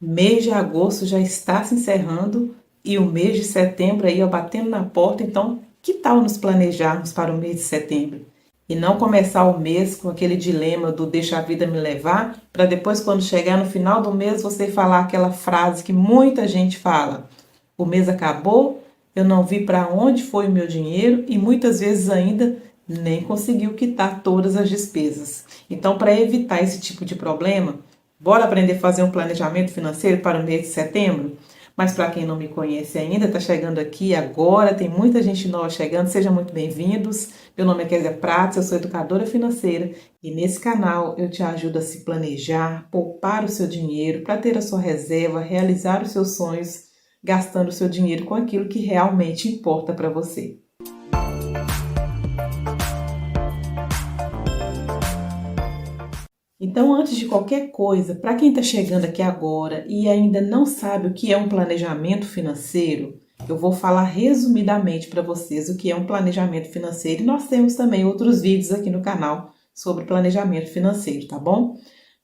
Mês de agosto já está se encerrando e o mês de setembro aí, ó, batendo na porta. Então, que tal nos planejarmos para o mês de setembro? E não começar o mês com aquele dilema do deixa a vida me levar, para depois, quando chegar no final do mês, você falar aquela frase que muita gente fala: o mês acabou, eu não vi para onde foi o meu dinheiro e muitas vezes ainda nem conseguiu quitar todas as despesas. Então, para evitar esse tipo de problema, bora aprender a fazer um planejamento financeiro para o mês de setembro? Mas para quem não me conhece ainda, está chegando aqui agora, tem muita gente nova chegando, sejam muito bem-vindos. Meu nome é Kézia Prates, eu sou educadora financeira e nesse canal eu te ajudo a se planejar, poupar o seu dinheiro para ter a sua reserva, realizar os seus sonhos, gastando o seu dinheiro com aquilo que realmente importa para você. Então, antes de qualquer coisa, para quem está chegando aqui agora e ainda não sabe o que é um planejamento financeiro, eu vou falar resumidamente para vocês o que é um planejamento financeiro e nós temos também outros vídeos aqui no canal sobre planejamento financeiro, tá bom?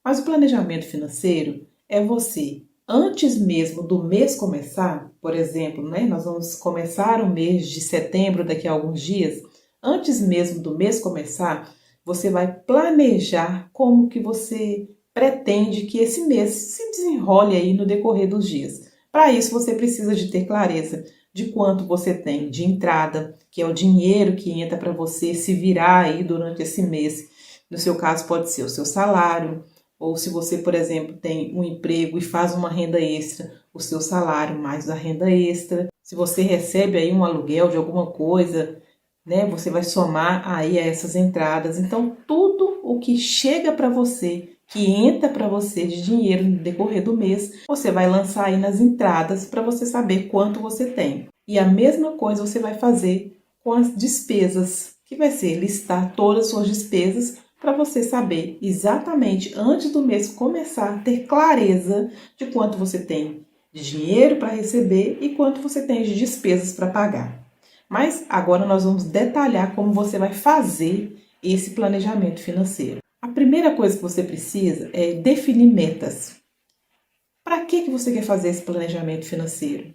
Mas o planejamento financeiro é você, antes mesmo do mês começar, por exemplo, né, nós vamos começar o mês de setembro daqui a alguns dias, antes mesmo do mês começar, você vai planejar como que você pretende que esse mês se desenrole aí no decorrer dos dias. Para isso, você precisa de ter clareza de quanto você tem de entrada, que é o dinheiro que entra para você se virar aí durante esse mês. No seu caso, pode ser o seu salário, ou se você, por exemplo, tem um emprego e faz uma renda extra, o seu salário mais a renda extra. Se você recebe aí um aluguel de alguma coisa, né, você vai somar aí a essas entradas. Então, tudo o que chega para você, que entra para você de dinheiro no decorrer do mês, você vai lançar aí nas entradas para você saber quanto você tem. E a mesma coisa você vai fazer com as despesas, que vai ser listar todas as suas despesas para você saber exatamente antes do mês começar, ter clareza de quanto você tem de dinheiro para receber e quanto você tem de despesas para pagar. Mas agora nós vamos detalhar como você vai fazer esse planejamento financeiro. A primeira coisa que você precisa é definir metas. Para que você quer fazer esse planejamento financeiro?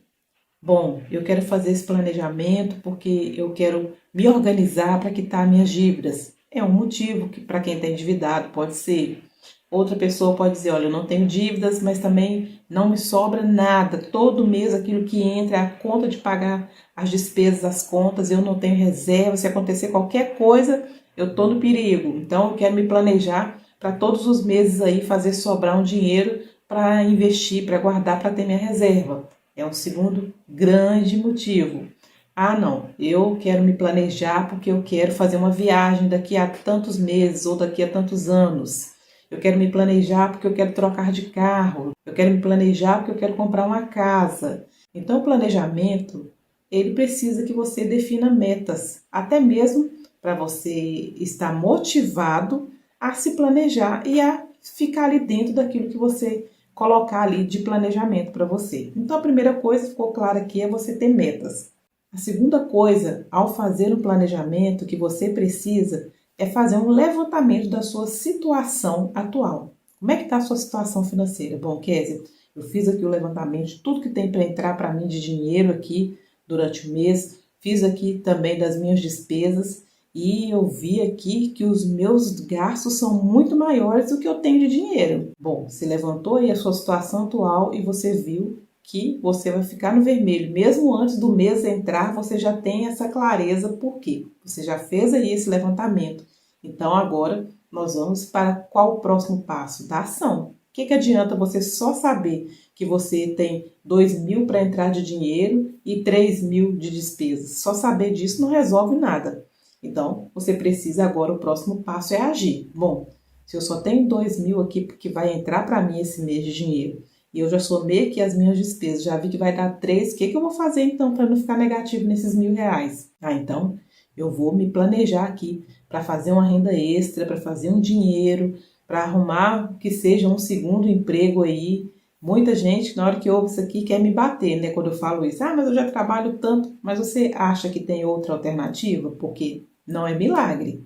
Bom, eu quero fazer esse planejamento porque eu quero me organizar para quitar minhas dívidas. É um motivo que para quem está endividado pode ser. Outra pessoa pode dizer, olha, eu não tenho dívidas, mas também não me sobra nada. Todo mês aquilo que entra é a conta de pagar as despesas, as contas, eu não tenho reserva. Se acontecer qualquer coisa, eu estou no perigo. Então, eu quero me planejar para todos os meses aí fazer sobrar um dinheiro para investir, para guardar, para ter minha reserva. É um segundo grande motivo. Ah, não, eu quero me planejar porque eu quero fazer uma viagem daqui a tantos meses ou daqui a tantos anos. Eu quero me planejar porque eu quero trocar de carro. Eu quero me planejar porque eu quero comprar uma casa. Então, o planejamento, ele precisa que você defina metas, até mesmo para você estar motivado a se planejar e a ficar ali dentro daquilo que você colocar ali de planejamento para você. Então, a primeira coisa, ficou clara aqui, é você ter metas. A segunda coisa, ao fazer um planejamento que você precisa, é fazer um levantamento da sua situação atual. Como é que está a sua situação financeira? Bom, Kézia, eu fiz aqui o levantamento de tudo que tem para entrar para mim de dinheiro aqui durante o mês, fiz aqui também das minhas despesas e eu vi aqui que os meus gastos são muito maiores do que eu tenho de dinheiro. Bom, você levantou aí a sua situação atual e você viu que você vai ficar no vermelho. Mesmo antes do mês entrar, você já tem essa clareza, por quê? Você já fez aí esse levantamento. Então, agora, nós vamos para qual o próximo passo? Da ação. O que adianta você só saber que você tem 2.000 para entrar de dinheiro e 3.000 de despesas? Só saber disso não resolve nada. Então, você precisa agora, o próximo passo é agir. Bom, se eu só tenho 2.000 aqui que vai entrar para mim esse mês de dinheiro, e eu já somei aqui as minhas despesas, já vi que vai dar 3, o que eu vou fazer então para não ficar negativo nesses R$1.000? Ah, então eu vou me planejar aqui para fazer uma renda extra, para fazer um dinheiro, para arrumar que seja um segundo emprego aí. Muita gente, na hora que ouve isso aqui, quer me bater, né? Quando eu falo isso, mas eu já trabalho tanto, mas você acha que tem outra alternativa? Porque não é milagre.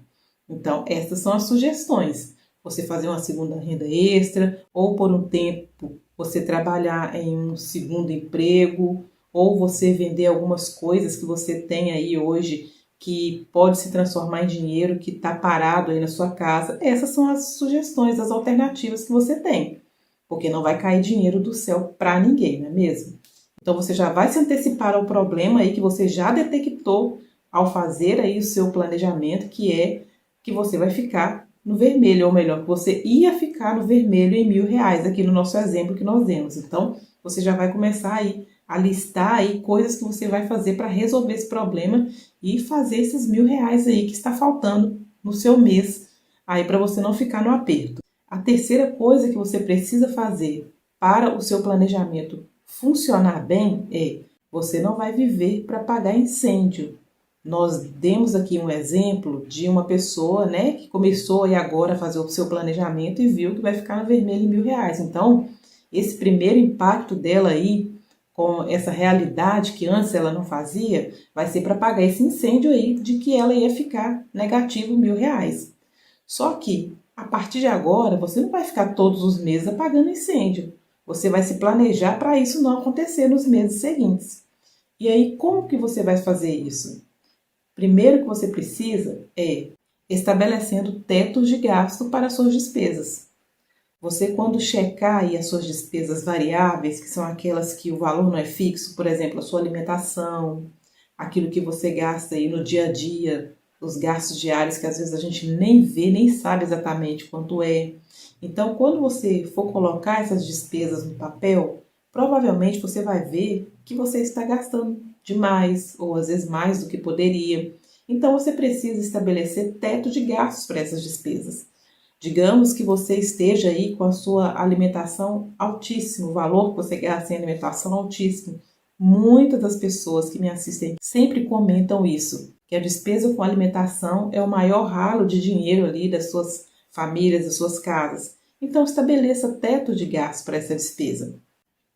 Então, essas são as sugestões. você fazer uma segunda renda extra, ou por um tempo você trabalhar em um segundo emprego, ou você vender algumas coisas que você tem aí hoje que pode se transformar em dinheiro que está parado aí na sua casa. Essas são as sugestões, as alternativas que você tem, porque não vai cair dinheiro do céu para ninguém, não é mesmo? Então você já vai se antecipar ao problema aí que você já detectou ao fazer aí o seu planejamento, que é que você vai ficar no vermelho, ou melhor, que você ia ficar no vermelho em R$ 1.000, aqui no nosso exemplo que nós demos. Então, você já vai começar aí a listar aí coisas que você vai fazer para resolver esse problema e fazer esses R$ 1.000 aí que está faltando no seu mês, aí para você não ficar no aperto. A terceira coisa que você precisa fazer para o seu planejamento funcionar bem é: você não vai viver para pagar incêndio. Nós demos aqui um exemplo de uma pessoa, né, que começou aí agora a fazer o seu planejamento e viu que vai ficar no vermelho em R$ 1.000. Então, esse primeiro impacto dela aí, com essa realidade que antes ela não fazia, vai ser para pagar esse incêndio aí de que ela ia ficar negativo R$ 1.000. Só que, a partir de agora, você não vai ficar todos os meses apagando incêndio. Você vai se planejar para isso não acontecer nos meses seguintes. E aí, como que você vai fazer isso? Primeiro que você precisa é estabelecendo tetos de gasto para suas despesas. Você, quando checar aí as suas despesas variáveis, que são aquelas que o valor não é fixo, por exemplo, a sua alimentação, aquilo que você gasta aí no dia a dia, os gastos diários que às vezes a gente nem vê, nem sabe exatamente quanto é. Então, quando você for colocar essas despesas no papel, provavelmente você vai ver que você está gastando demais, ou às vezes mais do que poderia. Então, você precisa estabelecer teto de gastos para essas despesas. Digamos que você esteja aí com a sua alimentação altíssimo, o valor que você gasta em alimentação altíssimo. Muitas das pessoas que me assistem sempre comentam isso, que a despesa com alimentação é o maior ralo de dinheiro ali das suas famílias, das suas casas. Então, estabeleça teto de gastos para essa despesa.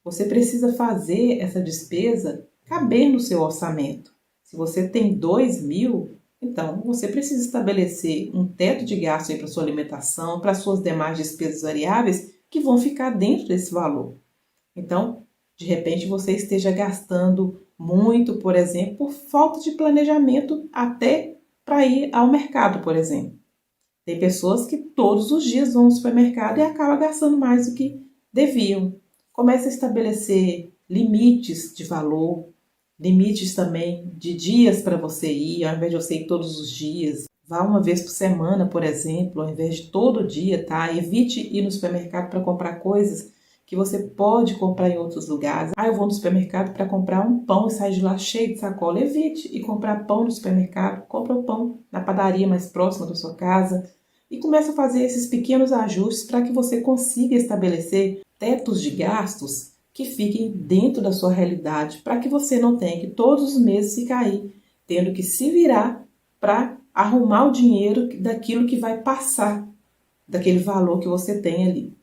Você precisa fazer essa despesa caber no seu orçamento. Se você tem 2.000, então você precisa estabelecer um teto de gasto para sua alimentação, para suas demais despesas variáveis que vão ficar dentro desse valor. Então, de repente você esteja gastando muito, por exemplo, por falta de planejamento até para ir ao mercado, por exemplo. Tem pessoas que todos os dias vão ao supermercado e acabam gastando mais do que deviam. Comece a estabelecer limites de valor, limites também de dias para você ir, ao invés de você ir todos os dias. Vá uma vez por semana, por exemplo, ao invés de todo dia, tá? Evite ir no supermercado para comprar coisas que você pode comprar em outros lugares. Eu vou no supermercado para comprar um pão e sair de lá cheio de sacola. Evite ir comprar pão no supermercado. Compra o pão na padaria mais próxima da sua casa e comece a fazer esses pequenos ajustes para que você consiga estabelecer tetos de gastos que fiquem dentro da sua realidade, para que você não tenha que todos os meses ficar aí tendo que se virar para arrumar o dinheiro daquilo que vai passar, daquele valor que você tem ali.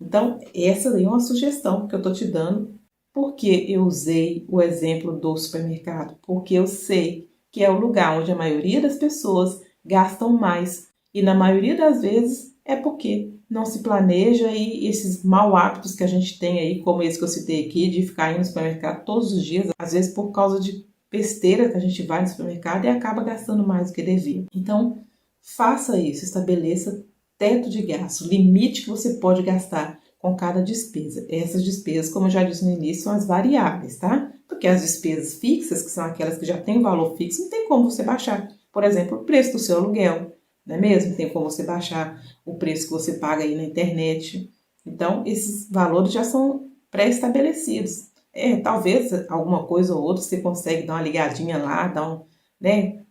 Então, essa daí é uma sugestão que eu estou te dando, porque eu usei o exemplo do supermercado, porque eu sei que é o lugar onde a maioria das pessoas gastam mais, e na maioria das vezes é porque não se planeja e esses mau hábitos que a gente tem aí, como esse que eu citei aqui, de ficar indo no supermercado todos os dias, às vezes por causa de besteira que a gente vai no supermercado e acaba gastando mais do que devia. Então, faça isso, estabeleça teto de gasto, limite que você pode gastar com cada despesa. Essas despesas, como eu já disse no início, são as variáveis, tá? Porque as despesas fixas, que são aquelas que já têm valor fixo, não tem como você baixar. Por exemplo, o preço do seu aluguel, não é mesmo? Tem como você baixar o preço que você paga aí na internet. Então, esses valores já são pré-estabelecidos. Talvez alguma coisa ou outra você consegue dar uma ligadinha lá,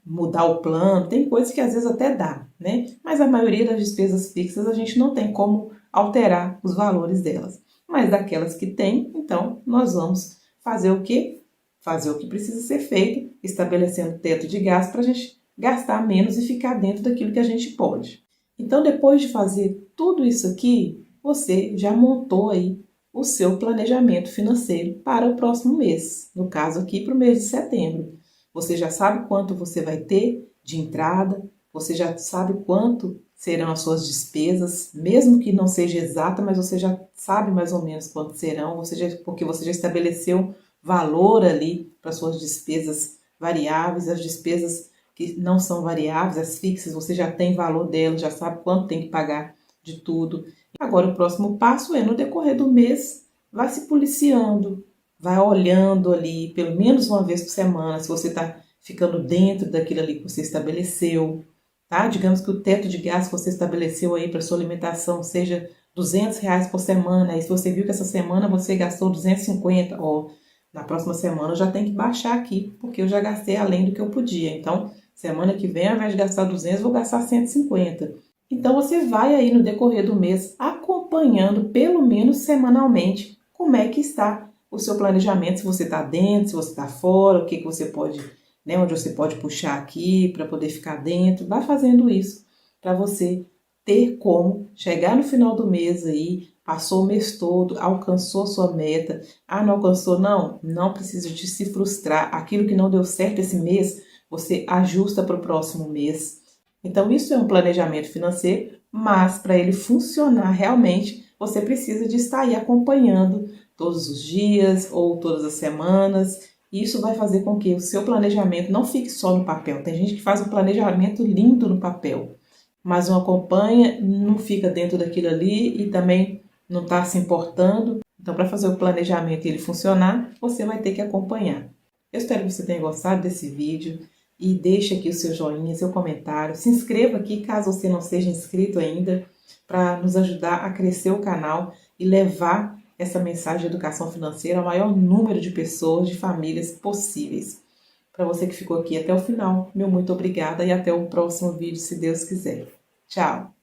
mudar o plano. Tem coisas que às vezes até dá, né? Mas a maioria das despesas fixas a gente não tem como alterar os valores delas. Mas daquelas que tem, então nós vamos fazer o quê? Fazer o que precisa ser feito, estabelecendo teto de gasto para a gente gastar menos e ficar dentro daquilo que a gente pode. Então, depois de fazer tudo isso aqui, você já montou aí o seu planejamento financeiro para o próximo mês. No caso aqui, para o mês de setembro. Você já sabe quanto você vai ter de entrada, você já sabe quanto serão as suas despesas, mesmo que não seja exata, mas você já sabe mais ou menos quanto serão, porque você já estabeleceu valor ali para suas despesas variáveis, as despesas que não são variáveis, as fixas, você já tem valor delas, já sabe quanto tem que pagar de tudo. Agora, o próximo passo é, no decorrer do mês, vai se policiando, vai olhando ali, pelo menos uma vez por semana, se você está ficando dentro daquilo ali que você estabeleceu, tá? Digamos que o teto de gasto que você estabeleceu aí para sua alimentação seja R$ 200 por semana, aí se você viu que essa semana você gastou 250, ó, na próxima semana eu já tenho que baixar aqui, porque eu já gastei além do que eu podia. Então, semana que vem, ao invés de gastar 200, vou gastar 150. Então, você vai aí no decorrer do mês acompanhando, pelo menos semanalmente, como é que está o seu planejamento, se você está dentro, se você está fora, o que você pode, né, onde você pode puxar aqui para poder ficar dentro. Vai fazendo isso para você ter como chegar no final do mês aí, passou o mês todo, alcançou sua meta. Ah, não alcançou? Não precisa de se frustrar. Aquilo que não deu certo esse mês, você ajusta para o próximo mês. Então, isso é um planejamento financeiro, mas para ele funcionar realmente, você precisa de estar aí acompanhando todos os dias ou todas as semanas. E isso vai fazer com que o seu planejamento não fique só no papel. Tem gente que faz um planejamento lindo no papel, mas não acompanha, não fica dentro daquilo ali e também não está se importando. Então, para fazer o planejamento e ele funcionar, você vai ter que acompanhar. Eu espero que você tenha gostado desse vídeo e deixe aqui o seu joinha, seu comentário. Se inscreva aqui caso você não seja inscrito ainda, para nos ajudar a crescer o canal e levar essa mensagem de educação financeira ao maior número de pessoas, de famílias possíveis. Para você que ficou aqui até o final, meu muito obrigada e até o próximo vídeo, se Deus quiser. Tchau!